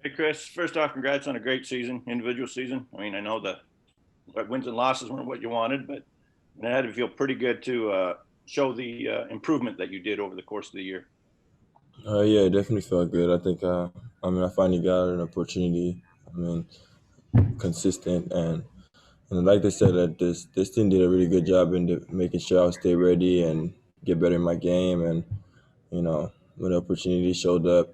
Hey, Chris, first off, congrats on a great season, individual season. I mean, I know the wins and losses weren't what you wanted, but it had to feel pretty good to show the improvement that you did over the course of the year. Yeah, it definitely felt good. I think, I finally got an opportunity. I mean, consistent and like they said, that this team did a really good job in making sure I stay ready and get better in my game. And when the opportunity showed up,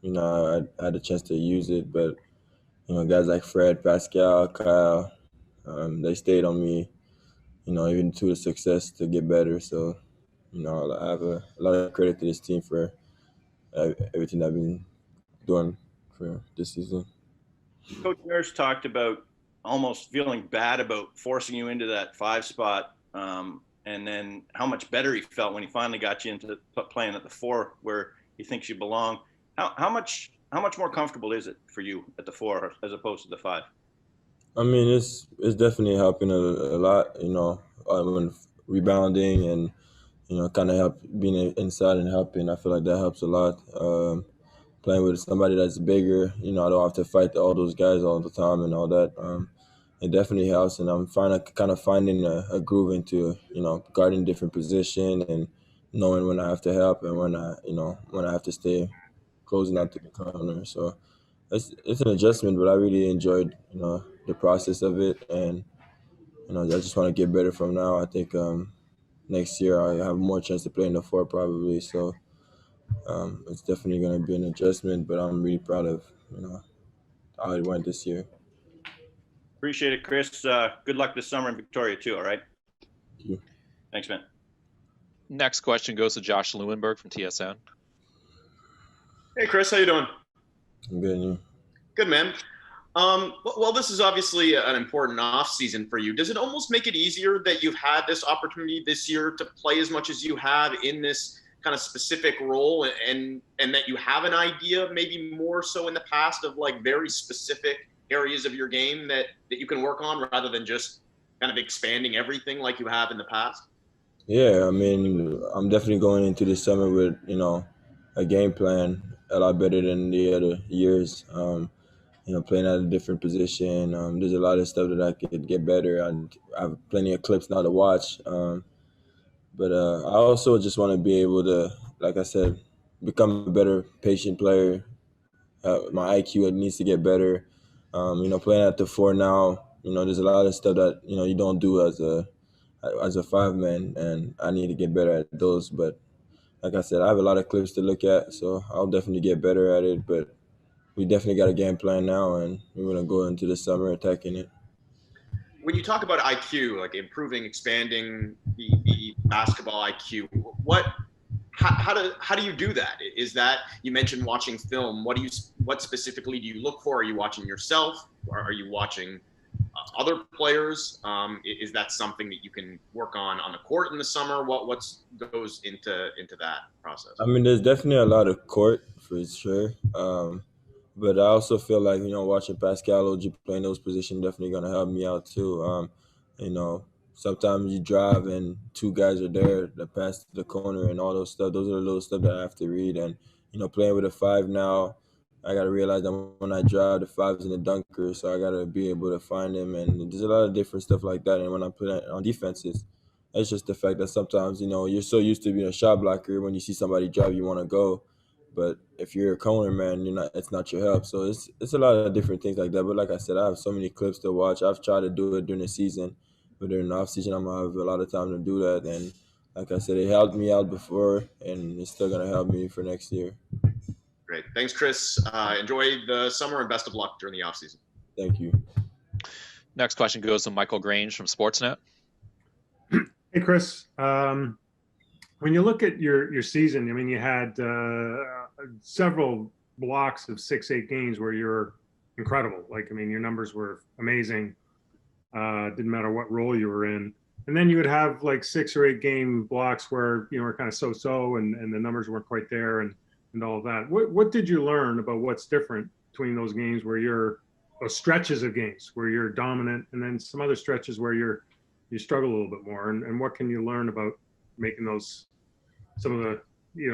I had a chance to use it. But guys like Fred, Pascal, Kyle, they stayed on me. Even to the success to get better. So I have a lot of credit to this team for everything I've been doing for this season. Coach Nurse talked about almost feeling bad about forcing you into that five spot, and then how much better he felt when he finally got you into playing at the four where he thinks you belong. How much more comfortable is it for you at the four as opposed to the five? I mean, it's definitely helping a lot. When rebounding and kind of help being inside and helping. I feel like that helps a lot. Playing with somebody that's bigger, I don't have to fight all those guys all the time and all that. It definitely helps, and I'm finding a groove into guarding different position and knowing when I have to help and when I have to stay closing out to the corner. So it's an adjustment, but I really enjoyed the process of it, and I just want to get better from now. I think next year I have more chance to play in the four probably. So it's definitely going to be an adjustment, but I'm really proud of how it went this year. Appreciate it, Chris. Good luck this summer in Victoria too. All right. Thank you. Thanks, man. Next question goes to Josh Lewinberg from TSN. Hey, Chris, how you doing? I'm good. And you? Good, man. Well, this is obviously an important off season for you. Does it almost make it easier that you've had this opportunity this year to play as much as you have in this kind of specific role, and that you have an idea, maybe more so in the past, of like very specific areas of your game that you can work on rather than just kind of expanding everything like you have in the past? Yeah, I mean, I'm definitely going into the summer with a game plan a lot better than the other years. Playing at a different position. There's a lot of stuff that I could get better. And I have plenty of clips now to watch. But I also just want to be able to, like I said, become a better patient player. My IQ needs to get better. Playing at the four now, there's a lot of stuff that you don't do as a five man, and I need to get better at those. But like I said, I have a lot of clips to look at, so I'll definitely get better at it. But we definitely got a game plan now, and we're gonna go into the summer attacking it. When you talk about IQ, like improving, expanding the basketball IQ, how do you do that? Is that, you mentioned watching film? What specifically do you look for? Are you watching yourself? Or are you watching other players? Is that something that you can work on the court in the summer? What goes into that process? I mean, there's definitely a lot of court for sure. But I also feel like, watching Pascal OG playing those positions definitely going to help me out too. You know, Sometimes you drive and two guys are there that pass to the corner and all those stuff. Those are the little stuff that I have to read. And, playing with a five now, I got to realize that when I drive, the five's in the dunker. So I got to be able to find him. And there's a lot of different stuff like that. And when I play on defenses, it's just the fact that sometimes, you're so used to being a shot blocker. When you see somebody drive, you want to go. But if you're a corner man, it's not your help. So it's a lot of different things like that. But like I said, I have so many clips to watch. I've tried to do it during the season, but during the off season, I'm gonna have a lot of time to do that. And like I said, it helped me out before, and it's still gonna help me for next year. Great. Thanks, Chris. Enjoy the summer and best of luck during the off season. Thank you. Next question goes to Michael Grange from Sportsnet. Hey, Chris. When you look at your season, I mean, you had several blocks of 6-8 games where you're incredible. Like, I mean, your numbers were amazing. Didn't matter what role you were in. And then you would have like 6 or 8 game blocks where you were kind of so-so and the numbers weren't quite there and all of that. What did you learn about what's different between those games where those stretches of games where you're dominant, and then some other stretches where you struggle a little bit more? And what can you learn about making those, some of the,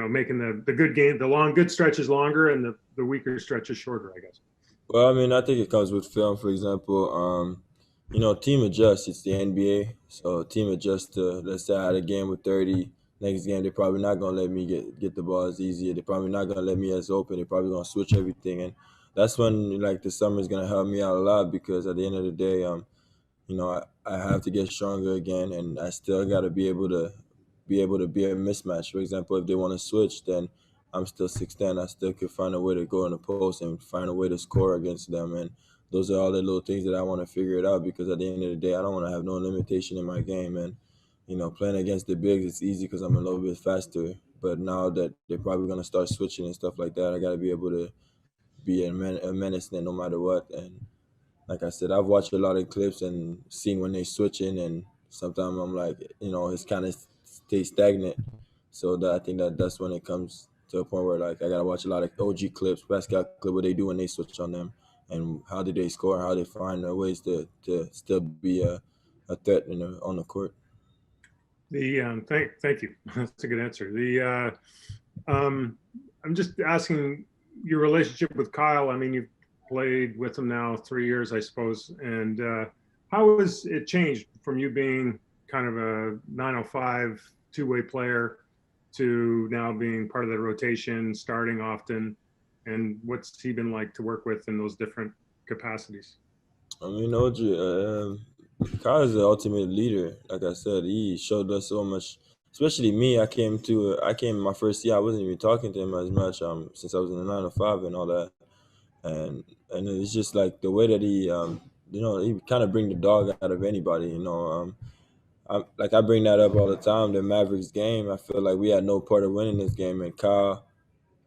making the good game, the good stretches longer, and the weaker stretches shorter, I guess. Well, I mean, I think it comes with film. For example, team adjusts. It's the NBA, so team adjusts to, let's say I had a game with 30. Next game, they're probably not gonna let me get the ball as easier. They're probably not gonna let me as open. They're probably gonna switch everything, and that's when like the summer is gonna help me out a lot because at the end of the day, I have to get stronger again, and I still got to be a mismatch. For example, if they want to switch, then I'm still 6'10". I still could find a way to go in the post and find a way to score against them. And those are all the little things that I want to figure it out because at the end of the day, I don't want to have no limitation in my game. And playing against the bigs, it's easy because I'm a little bit faster. But now that they're probably gonna start switching and stuff like that, I got to be able to be a menace no matter what. And like I said, I've watched a lot of clips and seen when they switching, and sometimes I'm like, it's kind of stay stagnant. So I think that's when it comes to a point where like I gotta watch a lot of OG clips, basketball clip, what they do when they switch on them, and how did they score, how they find their ways to still be a threat on the court. Thank you. That's a good answer. I'm just asking your relationship with Kyle. I mean, you've played with him now 3 years, I suppose. And how has it changed from you being kind of a 905 two-way player to now being part of the rotation, starting often? And what's he been like to work with in those different capacities? I mean, OG, Kyle is the ultimate leader. Like I said, he showed us so much. Especially me, I came my first year. I wasn't even talking to him as much since I was in the 905 and all that. And it's just like the way that he kind of bring the dog out of anybody. I bring that up all the time. The Mavericks game, I feel like we had no part of winning this game, and Kyle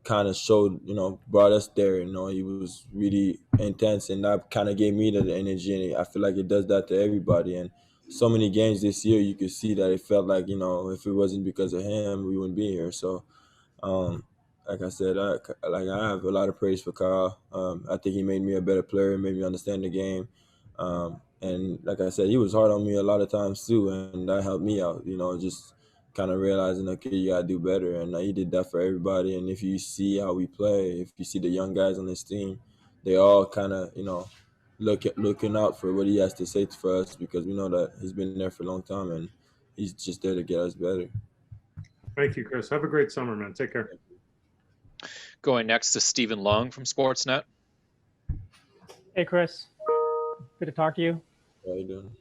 kind of showed, brought us there. He was really intense, and that kind of gave me the energy. And I feel like it does that to everybody. And so many games this year, you could see that it felt like, if it wasn't because of him, we wouldn't be here. So, like I said, I have a lot of praise for Kyle. I think he made me a better player, made me understand the game. And like I said, he was hard on me a lot of times too, and that helped me out. Just kind of realizing, okay, you gotta do better, and he did that for everybody. And if you see how we play, if you see the young guys on this team, they all kind of, looking out for what he has to say for us because we know that he's been there for a long time and he's just there to get us better. Thank you, Chris. Have a great summer, man. Take care. Going next to Stephen Lung from Sportsnet. Hey, Chris. Good to talk to you. How you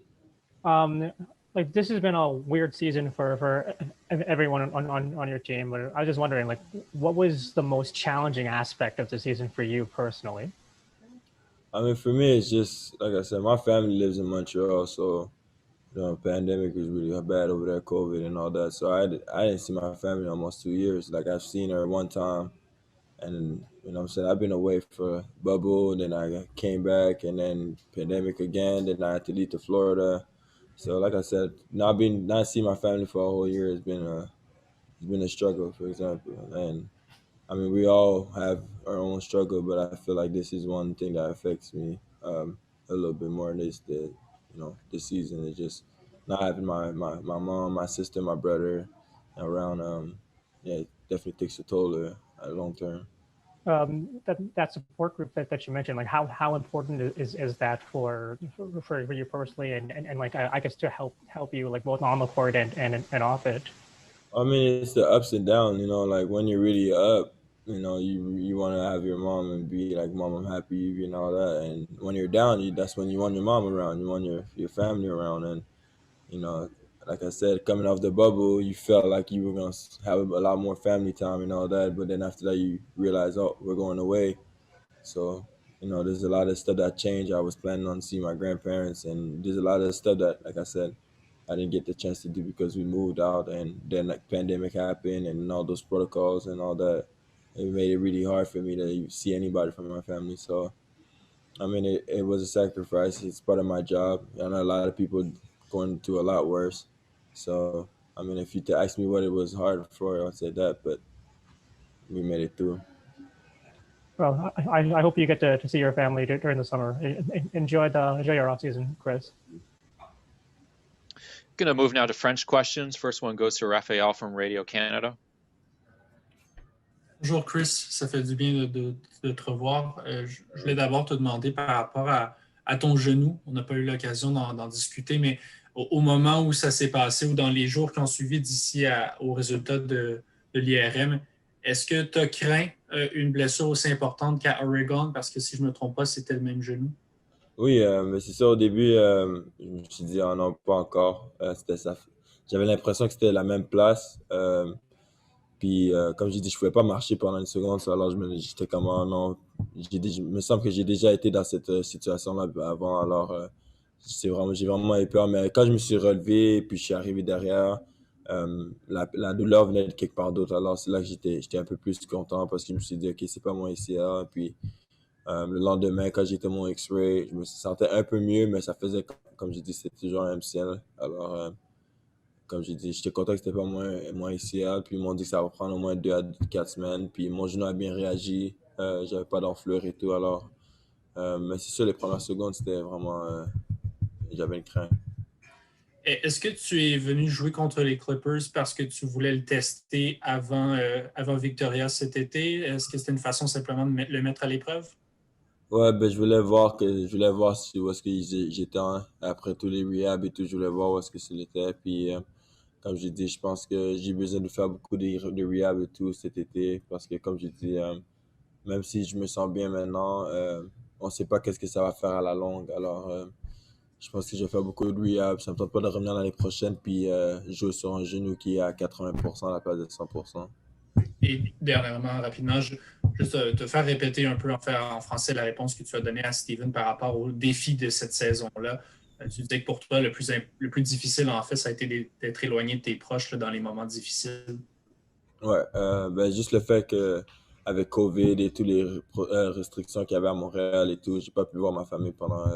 doing? This has been a weird season for everyone on your team, but I was just wondering, what was the most challenging aspect of the season for you personally? I mean, for me, it's just like I said, my family lives in Montreal, so pandemic was really bad over there, COVID and all that. So I didn't see my family in almost 2 years. Like I've seen her one time, and what I'm saying, I've been away for bubble, then I came back, and then pandemic again. Then I had to leave to Florida. So like I said, not seeing my family for a whole year has been a struggle, for example. And I mean, we all have our own struggle, but I feel like this is one thing that affects me a little bit more than this season. It's just not having my mom, my sister, my brother around. It definitely takes a toll long term. That support group that you mentioned, how important is that for you personally, and I guess to help you both on the court and off it? I mean, it's the ups and downs. Like when you're really up, you want to have your mom and be like, "Mom, I'm happy," and all that. And when you're down, that's when you want your mom around. You want your family around, and like I said, coming off the bubble, you felt like you were gonna have a lot more family time and all that. But then after that, you realize, oh, we're going away. So there's a lot of stuff that changed. I was planning on seeing my grandparents, and there's a lot of stuff that, like I said, I didn't get the chance to do because we moved out, and then pandemic happened, and all those protocols and all that. It made it really hard for me to see anybody from my family. So, I mean, it was a sacrifice. It's part of my job. I know a lot of people going through a lot worse. So, I mean, if you ask me what it was hard for, I'd say that, but we made it through. Well, I hope you get to see your family during the summer. Enjoy your off season, Chris. Going to move now to French questions. First one goes to Raphael from Radio Canada. Bonjour Chris, ça fait du bien de te revoir. Je voulais d'abord te demander par rapport à ton genou. On n'a pas eu l'occasion d'en discuter, mais au moment où ça s'est passé ou dans les jours qui ont suivi d'ici au résultat de l'IRM, est-ce que tu as craint une blessure aussi importante qu'à Oregon? Parce que si je ne me trompe pas, c'était le même genou. Oui, mais c'est ça, au début, je me suis dit, ah non, pas encore. C'était ça. J'avais l'impression que c'était la même place. Puis, comme j'ai dit, je pouvais pas marcher pendant une seconde. Alors, j'étais comme, oh non, il me semble que j'ai déjà été dans cette situation-là avant. Alors, j'ai vraiment eu peur. Mais quand je me suis relevé, puis je suis arrivé derrière, la douleur venait de quelque part d'autre. Alors, c'est là que j'étais un peu plus content parce que je me suis dit, OK, c'est pas mon ICA. Puis, le lendemain, quand j'étais mon X-ray, je me sentais un peu mieux, mais ça faisait, comme j'ai dit, c'était toujours un MCL. Alors, comme j'ai dit, j'étais content que c'était pas moins ICL. Puis ils m'ont dit que ça va prendre au moins 2 à 4 semaines. Puis mon genou a bien réagi. J'avais pas d'enflure et tout. Alors, mais c'est sûr, les premières secondes, c'était vraiment. J'avais une crainte. Est-ce que tu es venu jouer contre les Clippers parce que tu voulais le tester avant Victoria cet été? Est-ce que c'était une façon simplement de le mettre à l'épreuve? Ouais, ben je voulais voir si où est-ce que j'étais après tous les rehabs et tout. Je voulais voir où est-ce que c'était. Puis comme j'ai dit, je pense que j'ai besoin de faire beaucoup de rehab et tout cet été parce que comme j'ai dit, même si je me sens bien maintenant, on ne sait pas qu'est-ce que ça va faire à la longue. Alors, je pense que je vais faire beaucoup de rehab. Ça ne me tente pas de revenir l'année prochaine puis jouer sur un genou qui est à 80% à la place de 100%. Et dernièrement, rapidement, juste te faire répéter un peu en français la réponse que tu as donnée à Steven par rapport au défi de cette saison-là. Tu disais que pour toi, le plus difficile, en fait, ça a été d'être éloigné de tes proches là, dans les moments difficiles. Ouais, ben juste le fait que avec COVID et toutes les restrictions qu'il y avait à Montréal et tout, j'ai pas pu voir ma famille pendant.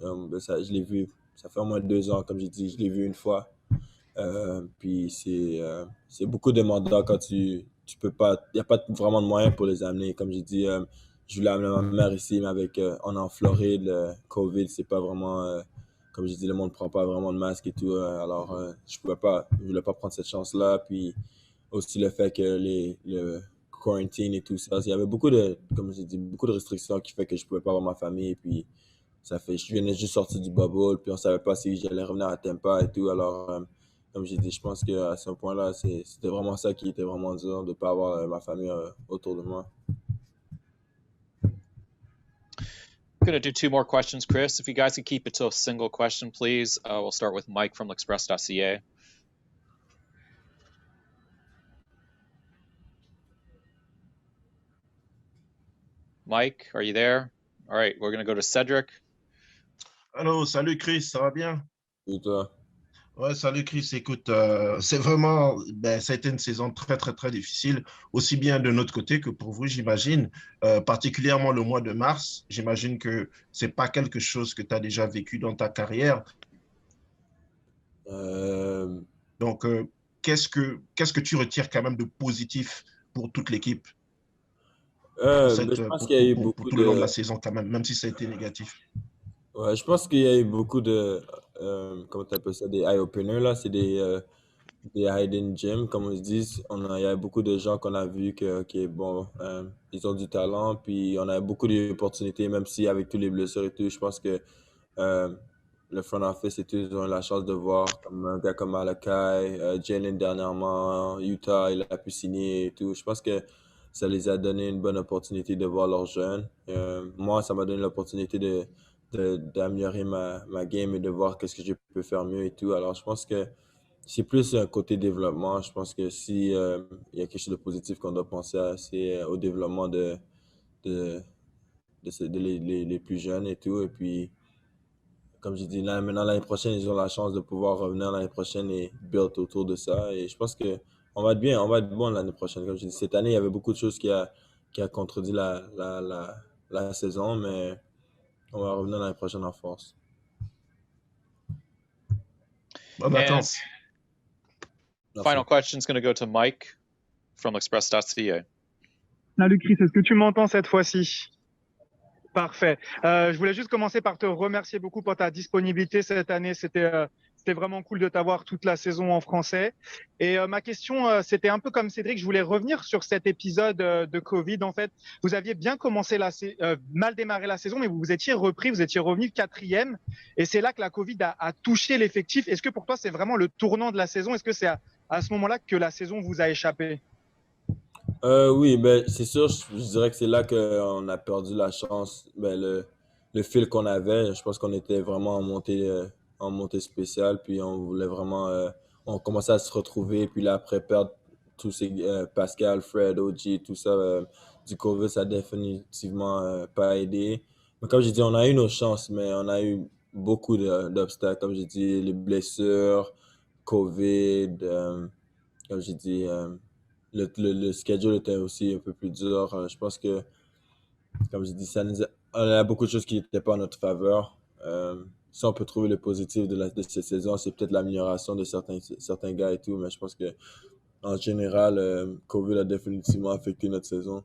Ben ça, je l'ai vu, ça fait au moins 2 ans, comme j'ai dit, je l'ai vu une fois. Puis c'est beaucoup demandant quand tu peux pas, il n'y a pas vraiment de moyens pour les amener. Comme j'ai dit, je voulais amener ma mère ici, mais on est en Floride, le COVID, c'est pas vraiment, comme j'ai dit, le monde prend pas vraiment de masque et tout. Alors, je voulais pas prendre cette chance-là. Puis aussi le fait que le quarantine et tout ça, il y avait comme j'ai dit, beaucoup de restrictions qui fait que je pouvais pas voir ma famille. Puis je venais juste sortir du bubble, puis on savait pas si j'allais revenir à Tampa et tout. Alors, comme j'ai dit, je pense qu'à ce point-là, c'était vraiment ça qui était vraiment dur, de ne pas avoir ma famille autour de moi. I'm going to do 2 more questions, Chris. If you guys could keep it to a single question, please. We'll start with Mike from l'Express.ca. Mike, are you there? All right, we're going to go to Cedric. Allô, salut Chris, ça va bien? Et toi? Ouais, salut Chris, écoute, c'est vraiment, ça a été une saison très, très, très difficile, aussi bien de notre côté que pour vous, j'imagine, particulièrement le mois de mars. J'imagine que c'est pas quelque chose que tu as déjà vécu dans ta carrière. Donc, qu'est-ce que tu retires quand même de positif pour toute l'équipe Je pense qu'il y a eu pour beaucoup tout le long de de. la saison quand même si ça a été négatif? Ouais, je pense qu'il y a eu beaucoup de. Comment tu appelles ça? Des eye-openers, là. C'est des hidden gems, comme on se dit. Il y a beaucoup de gens qu'on a vus bon, ils ont du talent, puis on a beaucoup d'opportunités, même si avec tous les blessures et tout, je pense que euh, le front office et tout, ils ont eu la chance de voir comme un gars comme Malachi, Jalen dernièrement, Utah, il a pu signer et tout. Je pense que ça les a donné une bonne opportunité de voir leurs jeunes. Moi, ça m'a donné l'opportunité d'améliorer ma game et de voir qu'est-ce que je peux faire mieux et tout. Alors, je pense que c'est plus un côté développement. Je pense que si il y a quelque chose de positif qu'on doit penser à, c'est au développement de, les plus jeunes et tout. Et puis, comme j'ai dit, là, maintenant, l'année prochaine, ils ont la chance de pouvoir revenir l'année prochaine et build autour de ça. Et je pense que on va être bien, on va être bon l'année prochaine. Comme j'ai dit, cette année, il y avait beaucoup de choses qui a contredit la saison, mais on va revenir l'année prochaine en force. Bonnes vacances. Final question is going to go to Mike from l'Express.ca. Salut Chris, est-ce que tu m'entends cette fois-ci? Parfait. Je voulais juste commencer par te remercier beaucoup pour ta disponibilité cette année. C'était c'était vraiment cool de t'avoir toute la saison en français. Et ma question, c'était un peu comme Cédric, je voulais revenir sur cet épisode de Covid. En fait, vous aviez bien commencé mal démarré la saison, mais vous vous étiez repris, vous étiez revenu 4e. Et c'est là que la Covid a touché l'effectif. Est-ce que pour toi, c'est vraiment le tournant de la saison? Est-ce que c'est à ce moment-là que la saison vous a échappé? Oui, ben, c'est sûr, je dirais que c'est là qu'on a perdu la chance, ben, le fil qu'on avait. Je pense qu'on était vraiment en montée spéciale, puis on voulait vraiment, on commençait à se retrouver, puis là, après perdre tous ces, Pascal, Fred, OG, tout ça, du COVID, ça a définitivement pas aidé. Mais comme j'ai dit, on a eu nos chances, mais on a eu beaucoup d'obstacles, comme j'ai dit, les blessures, COVID, comme j'ai dit, le schedule était aussi un peu plus dur. Je pense que, comme je dis, on a beaucoup de choses qui n'étaient pas en notre faveur. Si on peut trouver le positif de cette saison, c'est peut-être l'amélioration de certains gars et tout, mais je pense que en général, COVID a définitivement affecté notre saison.